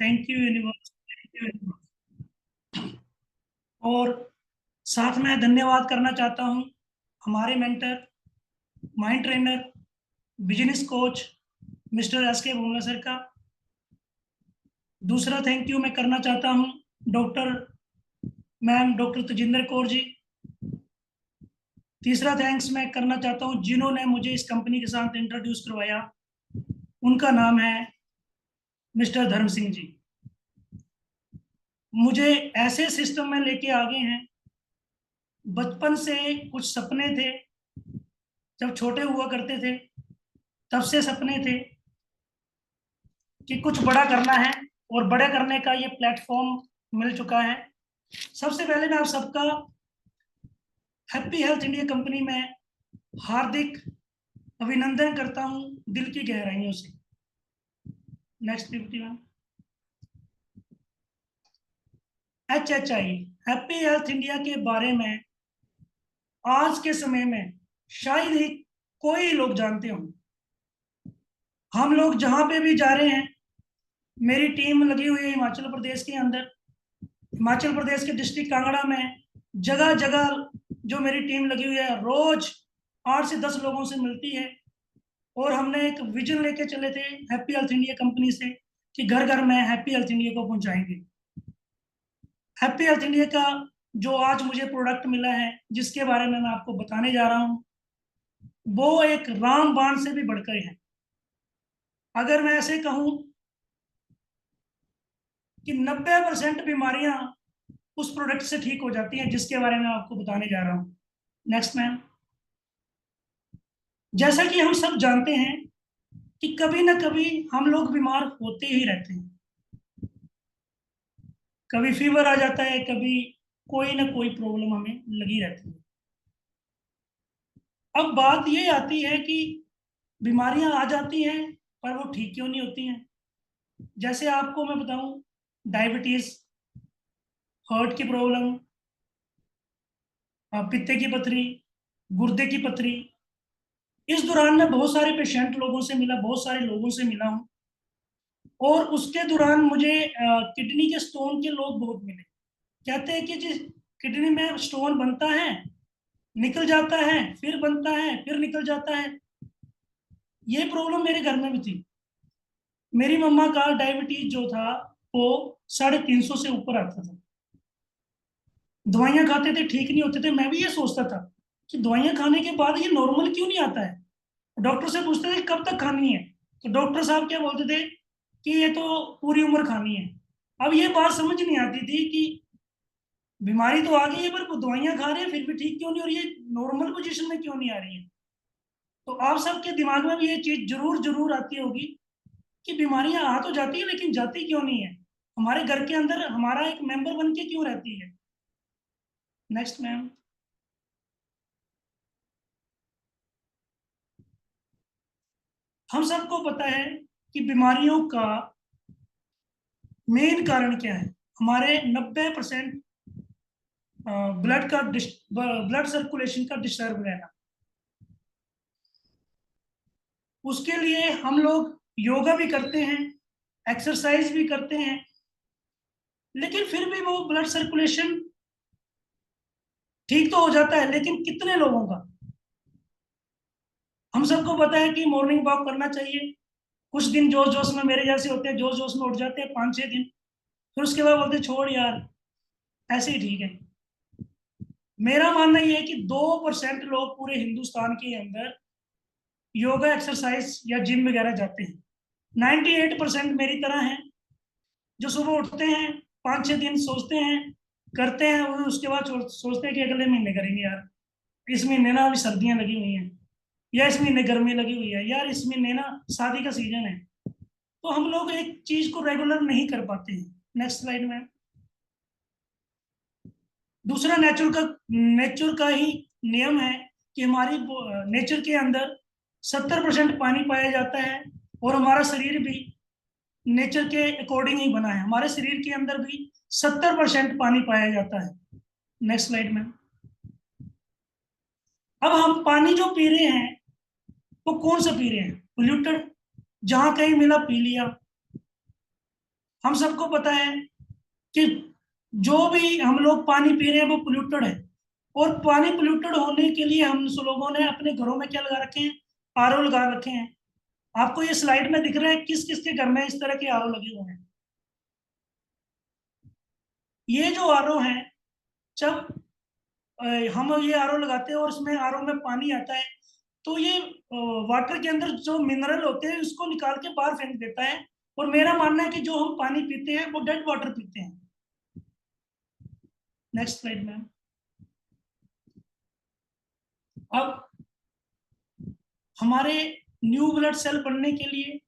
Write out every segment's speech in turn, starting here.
Thank you universe, thank you universe. और साथ में धन्यवाद करना चाहता हूँ हमारे mentor, mind trainer, business coach mister S के भुवना सर का। दूसरा थैंक यू मैं करना चाहता हूँ doctor ma'am, doctor Tajinder Kaur ji. तीसरा थैंक्स मैं करना चाहता हूँ जिन्होंने मुझे इस कंपनी के साथ इंट्रोड्यूस करवाया, उनका नाम है मिस्टर धर्म सिंह जी। मुझे ऐसे सिस्टम में लेके आ गए हैं। बचपन से कुछ सपने थे, जब छोटे हुआ करते थे तब से सपने थे कि कुछ बड़ा करना है, और बड़े करने का ये प्लेटफॉर्म मिल चुका है। सबसे पहले मैं आप सबका हैप्पी हेल्थ इंडिया कंपनी में हार्दिक अभिनंदन करता हूं दिल की गहराइयों से। Next 51। HHI happy health India के बारे में आज के समय में शायद ही कोई लोग जानते हों। हम लोग जहां पे भी जा रहे हैं, मेरी टीम लगी हुई है हिमाचल प्रदेश के अंदर। हिमाचल प्रदेश के डिस्ट्रिक्ट कांगड़ा में जगह जगह जो मेरी टीम लगी हुई है, रोज 8 से 10 लोगों से मिलती है। और हमने एक विजन लेके चले थे हैप्पी हेल्थ इंडिया कंपनी से कि घर घर में हैप्पी हेल्थ इंडिया को पहुंचाएंगे। हैप्पी हेल्थ इंडिया का जो आज मुझे प्रोडक्ट मिला है, जिसके बारे में मैं आपको बताने जा रहा हूं, वो एक रामबाण से भी बढ़कर है। अगर मैं ऐसे कहूं कि 90% बीमारियां उस प्रोडक्ट से ठीक हो जाती हैं, जिसके बारे में आपको बताने जा रहा हूं। Next ma'am. जैसा कि हम सब जानते हैं कि कभी ना कभी हम लोग बीमार होते ही रहते हैं। कभी फीवर आ जाता है, कभी कोई ना कोई प्रॉब्लम हमें लगी रहती है। अब बात ये आती है कि बीमारियां आ जाती हैं पर वो ठीक क्यों नहीं होती हैं। जैसे आपको मैं बताऊं, डायबिटीज, हार्ट की प्रॉब्लम, पित्ते की पथरी, गुर्दे की पथरी। इस दौरान मैं बहुत सारे पेशेंट लोगों से मिला, बहुत सारे लोगों से मिला हूं। और उसके दौरान मुझे किडनी के स्टोन के लोग बहुत मिले। कहते हैं कि जी, किडनी में स्टोन बनता है, निकल जाता है, फिर बनता है, फिर निकल जाता है। ये प्रॉब्लम मेरे घर में भी थी। मेरी मम्मा का डायबिटीज जो था वो 350 से ऊपर आता था। दवाइयां खाते थे, ठीक नहीं होते थे। मैं भी ये सोचता था कि दवाइयां खाने के बाद ये नॉर्मल क्यों नहीं आता है। डॉक्टर से पूछते थे कब तक खानी है, तो डॉक्टर साहब क्या बोलते थे कि ये तो पूरी उम्र खानी है। अब ये बात समझ नहीं आती थी कि बीमारी तो आ गई है, पर वो दवाइयां खा रहे हैं फिर भी ठीक क्यों नहीं, और ये नॉर्मल पोजीशन में क्यों नहीं आ रही है। तो आप सबके दिमाग में भी ये चीज जरूर जरूर आती होगी कि बीमारियां आ तो जाती है लेकिन जाती क्यों नहीं है, हमारे घर के अंदर हमारा एक मेंबर बन के क्यों रहती है। Next ma'am. हम सबको पता है कि बीमारियों का मेन कारण क्या है। हमारे 90% ब्लड का ब्लड सर्कुलेशन का डिस्टर्ब रहना। उसके लिए हम लोग योगा भी करते हैं, एक्सरसाइज भी करते हैं, लेकिन फिर भी वो ब्लड सर्कुलेशन ठीक तो हो जाता है, लेकिन कितने लोगों का। हम सबको पता है कि मॉर्निंग वॉक करना चाहिए। कुछ दिन जोश जोश में मेरे जैसे होते हैं, जोश जोश में उठ जाते हैं 5-6 दिन, फिर उसके बाद बोलते हैं, छोड़ यार, ऐसे ही ठीक है। मेरा मानना यह है कि 2% लोग पूरे हिंदुस्तान के अंदर योगा, एक्सरसाइज या जिम वगैरह जाते हैं। 98% मेरी तरह हैं, जो सुबह उठते हैं, 5-6 दिन सोचते हैं, करते हैं, और उसके बाद सोचते हैं कि अगले महीने करेंगे यार, इस महीने ना अभी सर्दियां लगी हुई हैं, या इस महीने गर्मी लगी हुई है, यार इस महीने ना शादी का सीजन है। तो हम लोग एक चीज को रेगुलर नहीं कर पाते हैं। नेक्स्ट स्लाइड में। दूसरा नेचर का ही नियम है कि हमारी नेचर के अंदर 70% पानी पाया जाता है, और हमारा शरीर भी नेचर के अकॉर्डिंग ही बना है। हमारे शरीर के अंदर भी 70% पानी पाया जाता है। नेक्स्ट स्लाइड में। अब हम पानी जो पी रहे हैं वो कौन सा पी रहे हैं, पोल्यूटेड, जहां कहीं मिला पी लिया। हम सबको पता है कि जो भी हम लोग पानी पी रहे हैं वो पोल्यूटेड है, और पानी पोल्यूटेड होने के लिए हम लोगों ने अपने घरों में क्या लगा रखे हैं, आरओ लगा रखे हैं। आपको ये स्लाइड में दिख रहा है किस किस के घर में इस तरह के आरओ लगे हुए हैं। ये जो आरओ है, जब हम ये आरओ लगाते हैं और उसमें आरओ में पानी आता है, तो ये वाटर के अंदर जो मिनरल होते हैं उसको निकाल के बाहर फेंक देता है। और मेरा मानना है कि जो हम पानी पीते हैं वो डेड वाटर पीते हैं। नेक्स्ट स्लाइड में। अब हमारे न्यू ब्लड सेल बनने के लिए,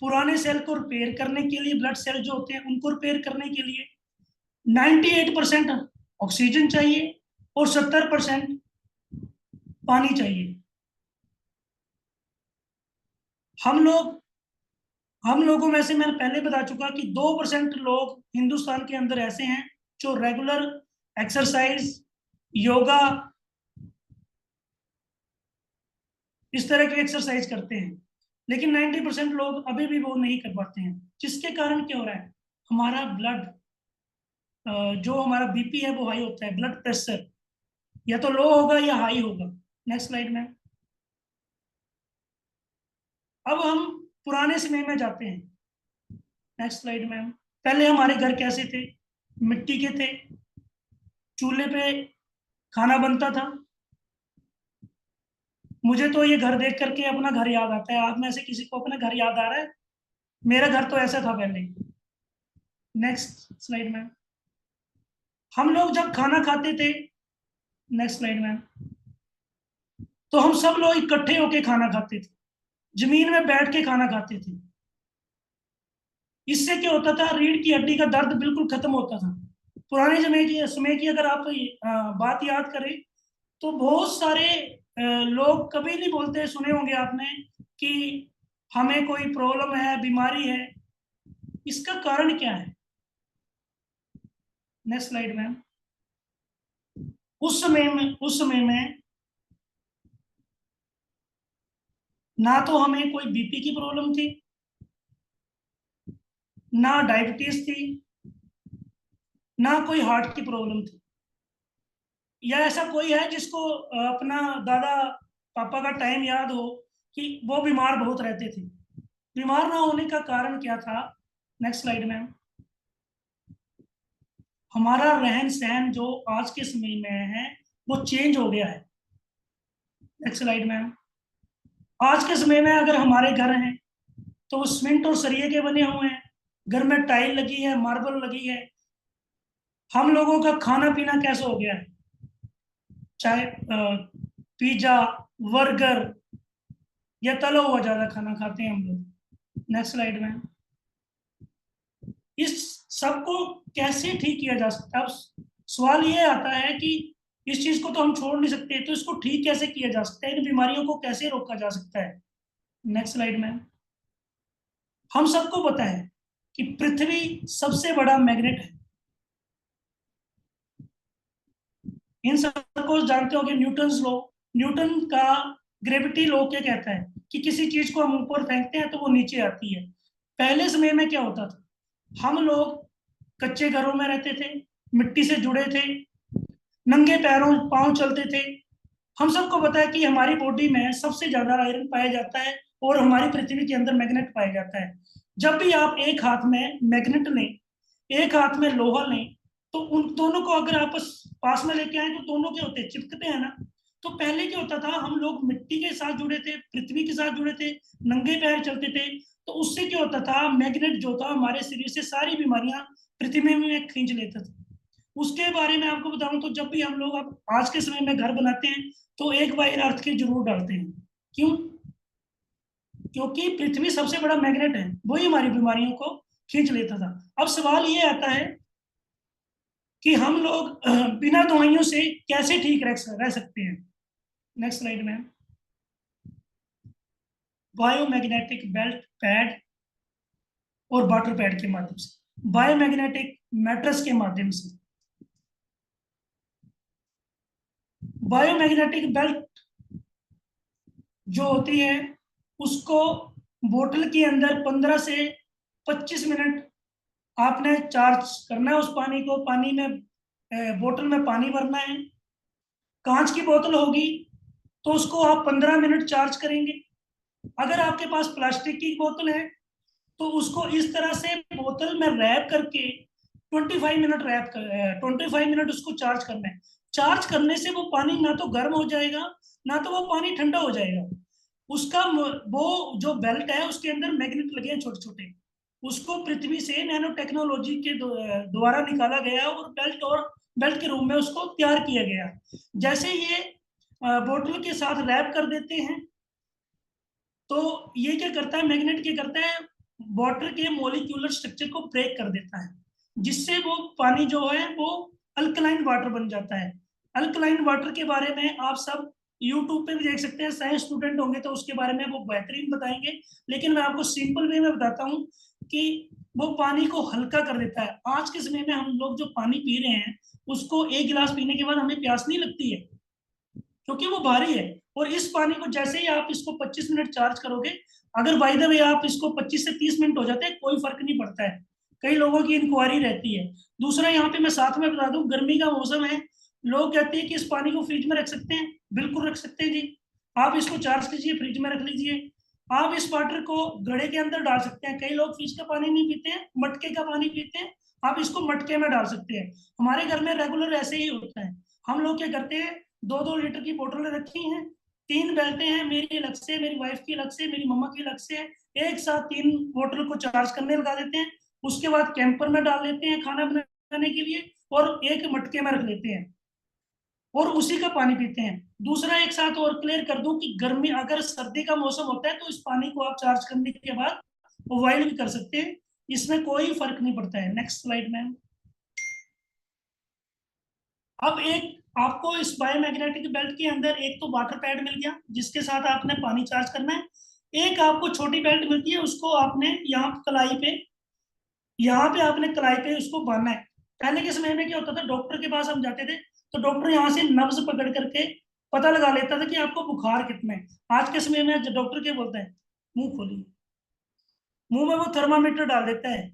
पुराने सेल को रिपेयर करने के लिए, ब्लड सेल जो होते हैं उनको रिपेयर करने के लिए 98% ऑक्सीजन चाहिए और 70% पानी चाहिए। हम लोगों में से मैंने पहले बता चुका कि 2% लोग हिंदुस्तान के अंदर ऐसे हैं जो रेगुलर एक्सरसाइज, योगा, इस तरह की एक्सरसाइज करते हैं, लेकिन 90% लोग अभी भी वो नहीं कर पाते हैं। जिसके कारण क्या हो रहा है, हमारा ब्लड, जो हमारा बीपी है वो हाई होता है, ब्लड प्रेशर या तो लो होगा या हाई होगा। नेक्स्ट स्लाइड में। अब हम पुराने समय में जाते हैं। नेक्स्ट स्लाइड में। पहले हमारे घर कैसे थे, मिट्टी के थे, चूल्हे पे खाना बनता था। मुझे तो ये घर देख करके अपना घर याद आता है। आप में से किसी को अपना घर याद आ रहा है? मेरा घर तो ऐसा था पहले। नेक्स्ट स्लाइड में। हम लोग जब खाना खाते थे, नेक्स्ट स्लाइड में, तो हम सब लोग इकट्ठे होके खाना खाते थे, जमीन में बैठ के खाना खाते थे। इससे क्या होता था, रीढ़ की हड्डी का दर्द बिल्कुल खत्म होता था। पुराने समय की अगर आप बात याद करें, तो बहुत सारे लोग कभी नहीं बोलते, सुने होंगे आपने कि हमें कोई प्रॉब्लम है, बीमारी है। इसका कारण क्या है? नेक्स्ट स्लाइड में। उस समय में ना तो हमें कोई बीपी की प्रॉब्लम थी, ना डायबिटीज थी, ना कोई हार्ट की प्रॉब्लम थी। या ऐसा कोई है जिसको अपना दादा पापा का टाइम याद हो कि वो बीमार बहुत रहते थे? बीमार ना होने का कारण क्या था? नेक्स्ट स्लाइड में। हमारा रहन सहन जो आज के समय में है वो चेंज हो गया है। नेक्स्ट स्लाइड में। आज के समय में अगर हमारे घर हैं तो वो सीमेंट और सरिये के बने हुए हैं, घर में टाइल लगी है, मार्बल लगी है। हम लोगों का खाना पीना कैसा हो गया है, चाहे पिज्जा, बर्गर या तला हुआ ज्यादा खाना खाते हैं हम लोग। नेक्स्ट स्लाइड में। इस सबको कैसे ठीक किया जा सकता है? अब सवाल ये आता है कि इस चीज को तो हम छोड़ नहीं सकते, तो इसको ठीक कैसे किया जा सकता है, इन बीमारियों को कैसे रोका जा सकता है? नेक्स्ट स्लाइड में। हम सबको पता है कि पृथ्वी सबसे बड़ा मैग्नेट है। इन सबको जानते हो कि न्यूटन लॉ, न्यूटन का ग्रेविटी लॉ क्या कहता है कि किसी चीज को हम ऊपर फेंकते हैं तो वो नीचे आती है। पहले समय में क्या होता था, हम लोग कच्चे घरों में रहते थे, मिट्टी से जुड़े थे, नंगे पैरों पांव चलते थे। हम सबको पता है कि हमारी बॉडी में सबसे ज्यादा आयरन पाया जाता है और हमारी पृथ्वी के अंदर मैग्नेट पाया जाता है। जब भी आप एक हाथ में मैग्नेट लें, एक हाथ में लोहा लें, तो उन दोनों को अगर आपस पास में लेके आए तो दोनों के होते चिपकते हैं ना। तो पहले क्या होता था, हम लोग मिट्टी के साथ जुड़े थे, पृथ्वी के साथ जुड़े थे, नंगे पैर चलते थे। तो उससे क्या होता था, मैग्नेट जो था हमारे शरीर से सारी बीमारियां पृथ्वी में खींच लेता था। उसके बारे में आपको बताऊं तो जब भी हम लोग अब आज के समय में घर बनाते हैं तो एक वायर अर्थ की जरूर डालते हैं। क्यों? क्योंकि पृथ्वी सबसे बड़ा मैग्नेट है, वही हमारी बीमारियों को खींच लेता था। अब सवाल ये आता है कि हम लोग बिना दवाइयों से कैसे ठीक रह सकते हैं? नेक्स्ट स्लाइड में। बायोमैग्नेटिक बेल्ट पैड और वाटर पैड के माध्यम से, बायोमैग्नेटिक मैट्रेस के माध्यम से। बायोमैग्नेटिक बेल्ट जो होती है उसको बोतल के अंदर 15 से 25 मिनट आपने चार्ज करना है उस पानी को, पानी में बोतल में पानी भरना है। कांच की बोतल होगी तो उसको आप 15 मिनट चार्ज करेंगे। अगर आपके पास प्लास्टिक की बोतल है तो उसको इस तरह से बोतल में रैप करके 25 मिनट 25 मिनट उसको चार्ज करना है। चार्ज करने से वो पानी ना तो गर्म हो जाएगा, ना तो वो पानी ठंडा हो जाएगा। उसका वो जो बेल्ट है उसके अंदर मैग्नेट लगे हैं छोटे छोटे, उसको पृथ्वी से नैनो टेक्नोलॉजी के द्वारा निकाला गया और बेल्ट के रूप में उसको तैयार किया गया। जैसे ये बोतल के साथ रैप कर देते हैं तो ये क्या करता है, मैग्नेट क्या करता है, वाटर के मॉलिक्यूलर स्ट्रक्चर को ब्रेक कर देता है, जिससे वो पानी जो है वो अल्कलाइन वाटर बन जाता है। अल्कलाइन वाटर के बारे में आप सब यूट्यूब पे भी देख सकते हैं, साइंस स्टूडेंट होंगे तो उसके बारे में वो बेहतरीन बताएंगे। लेकिन मैं आपको सिंपल वे में बताता हूँ कि वो पानी को हल्का कर देता है। आज के समय में हम लोग जो पानी पी रहे हैं उसको एक गिलास पीने के बाद हमें प्यास नहीं लगती है, क्योंकि वो भारी है। और इस पानी को जैसे ही आप इसको 25 मिनट चार्ज करोगे, अगर बाय द वे आप इसको 25 से 30 मिनट हो जाते हैं, कोई फर्क नहीं पड़ता है। कई लोगों की इंक्वायरी रहती है। दूसरा यहाँ पे मैं साथ में बता दूं, गर्मी का मौसम है, लोग कहते हैं कि इस पानी को फ्रिज में रख सकते हैं। बिल्कुल रख सकते हैं जी। आप इसको चार्ज कीजिए, फ्रिज में रख लीजिए। आप इस वाटर को घड़े के अंदर डाल सकते हैं। कई लोग फ्रिज का पानी नहीं पीते हैं, मटके का पानी पीते हैं। आप इसको मटके में डाल सकते हैं। हमारे घर में रेगुलर ऐसे ही होता है। हम लोग क्या करते हैं, 2-2 लीटर की बोतलें रखी हैं, 3 बेल्टें हैं, मेरी अलग से, मेरी वाइफ की अलग से, मेरी मम्मा की अलग से। एक साथ 3 बोतल को चार्ज करने लगा देते हैं। उसके बाद कैंपर में डाल लेते हैं खाना बनाने के लिए, और एक मटके में रख लेते हैं और उसी का पानी पीते हैं। दूसरा एक साथ और क्लियर कर दूं कि गर्मी, अगर सर्दी का मौसम होता है तो इस पानी को आप चार्ज करने के बाद बॉइल भी कर सकते हैं, इसमें कोई फर्क नहीं पड़ता है। Next slide ma'am. अब एक आपको इस बायोमैग्नेटिक बेल्ट के अंदर एक तो वाटर पैड मिल गया जिसके साथ आपने पानी चार्ज करना है। एक आपको छोटी बेल्ट मिलती है, उसको आपने यहाँ पे आपने कलाई पे उसको बांधना है। पहले के समय में क्या होता था, डॉक्टर के पास हम जाते थे तो डॉक्टर यहाँ से नब्ज पकड़ करके पता लगा लेता था कि आपको बुखार कितना है। आज के समय में डॉक्टर क्या बोलता है, मुंह खोलिए, मुंह में वो थर्मामीटर डाल देता है,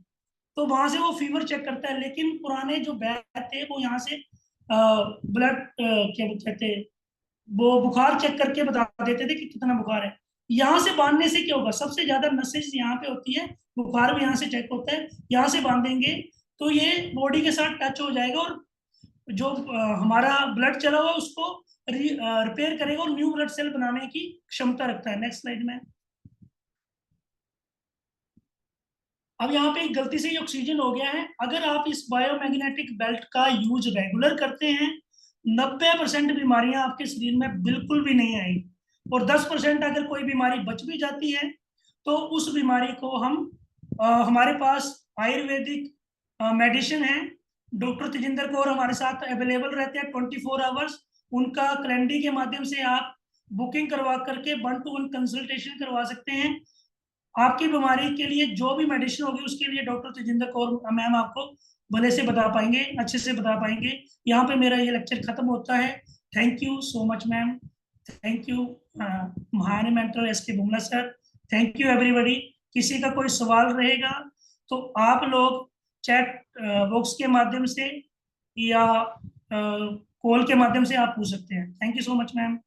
तो वहां से वो फीवर चेक करता है। लेकिन पुराने जो बैग थे वो यहाँ से ब्लड क्या कहते हैं, वो बुखार चेक करके बता देते थे कि कितना बुखार है। यहाँ से बांधने से क्या होगा, सबसे ज्यादा नसेज यहाँ पे होती है, बुखार भी यहाँ से चेक होता है। यहाँ से बांधेंगे तो ये बॉडी के साथ टच हो जाएगा और जो हमारा ब्लड चला हुआ उसको रिपेयर करेगा और न्यू ब्लड सेल बनाने की क्षमता रखता है। नेक्स्ट स्लाइड में। अब यहाँ पे एक गलती से ये ऑक्सीजन हो गया है। अगर आप इस बायोमैग्नेटिक बेल्ट का यूज रेगुलर करते हैं, 90% बीमारियां आपके शरीर में बिल्कुल भी नहीं आएगी। और 10% अगर कोई बीमारी बच भी जाती है तो उस बीमारी को हम हमारे पास आयुर्वेदिक मेडिसिन है। डॉक्टर तेजिंदर कौर हमारे साथ अवेलेबल रहते हैं 24 आवर्स। उनका कैलेंडर के माध्यम से आप बुकिंग करवा करके 1-to-1 कंसल्टेशन करवा सकते हैं। आपकी बीमारी के लिए जो भी मेडिसिन होगी उसके लिए डॉक्टर तेजिंदर कौर मैम आपको भले से बता पाएंगे, अच्छे से बता पाएंगे। यहाँ पे मेरा ये लेक्चर खत्म होता है। Thank you so much ma'am. Thank you महानी mentor S K Bumla sir. Thank you everybody. किसी का कोई सवाल रहेगा तो आप लोग चैट बॉक्स के माध्यम से या कॉल के माध्यम से आप पूछ सकते हैं। Thank you so much ma'am.